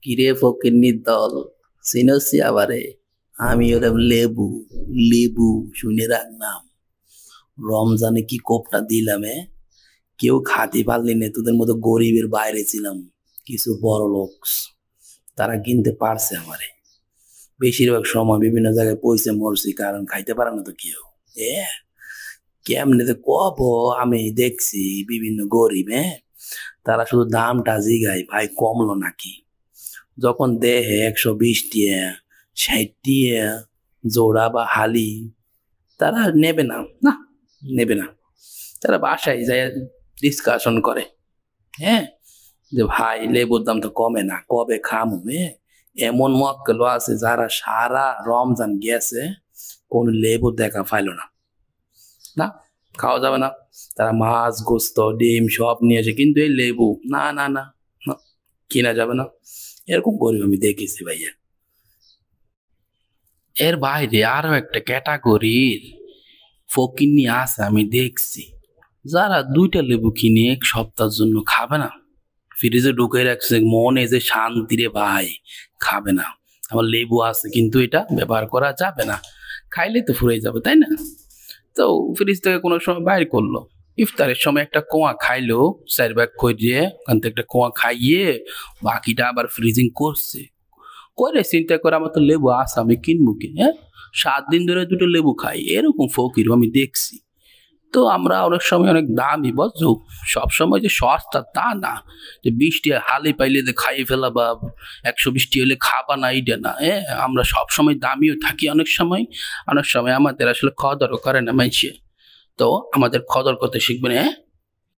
কিরে ফকিন্নির দল, চিনছি আবারে। আমি ওরা লেবু। লেবু শুনে রাখ নাম। রমজানে কি কোপটা দিলাম কেউ খাতে পারলি না, তোদের মতো গরিবের বাইরে ছিলাম। কিছু বড় লোক তারা কিনতে পারছে আমারে। বেশিরভাগ সময় বিভিন্ন জায়গায় পয়সা মরছি, কারণ খাইতে পারে না তো কেউ। এ কেমনে তো কব, আমি দেখছি বিভিন্ন গরিব তারা শুধু দামটা জিগায়, ভাই কমলো নাকি। যখন দেহে 120 টিয়া 60 টিয়া জোড়া বা হালি, তারা নেবে না, না নেবে না। তারা বাসায় যায় ডিসকাশন করে, হ্যাঁ, যে ভাই লেবুর দাম তো কমে না, কবে খামু। এমন মক্কেলও আছে যারা সারা রমজান গেছে কোন লেবু দেখা পাইলো না। না, খাওয়া যাবে না। তারা মাছ গোস্ত ডিম সব নিয়েছে, কিন্তু এই লেবু না না না না, কিনা যাবে না। এরকম গরিব আমি দেখেছি ভাইয়া। এর বাইরে আরো একটা ক্যাটাগরির ফকিন্নি আছে আমি দেখছি, যারা 2টা লেবু কিনে 1 সপ্তাহের জন্য খাবে না, ফ্রিজে ঢুকে রাখছে, মনে যে শান্তি রে ভাই, খাবে না। আমার লেবু আছে কিন্তু এটা ব্যবহার করা যাবে না, খাইলে তো ফুরাই যাবে, তাই না? তো ফ্রিজ থেকে কোনো সময় বাইর করলো, ইফতারের সময় একটা কোয়া খাইলো, 4 ভাগ করিয়ে ওখান থেকে একটা কোয়া খাইয়ে বাকিটা আবার ফ্রিজিং করছে। করে চিন্তা করে আমার তো লেবু আছে, আমি কিনবো কি? 7 দিন ধরে 2টা লেবু খাই, এরকম ফকির আমি দেখছি। তো আমরা অনেক সময় অনেক দামি, বুঝছো, সবসময় যে সস্তা তা না, যে 20 টিয়া হালি পাইলে যে খাইয়ে ফেলা বা 120 টি হলে খাবা না, এইটা না। আমরা সবসময় দামিও থাকি, অনেক সময় অনেক সময় আমাদের আসলে কদরও করে না মানুষে। তো আমাদের কদর করতে শিখবেন।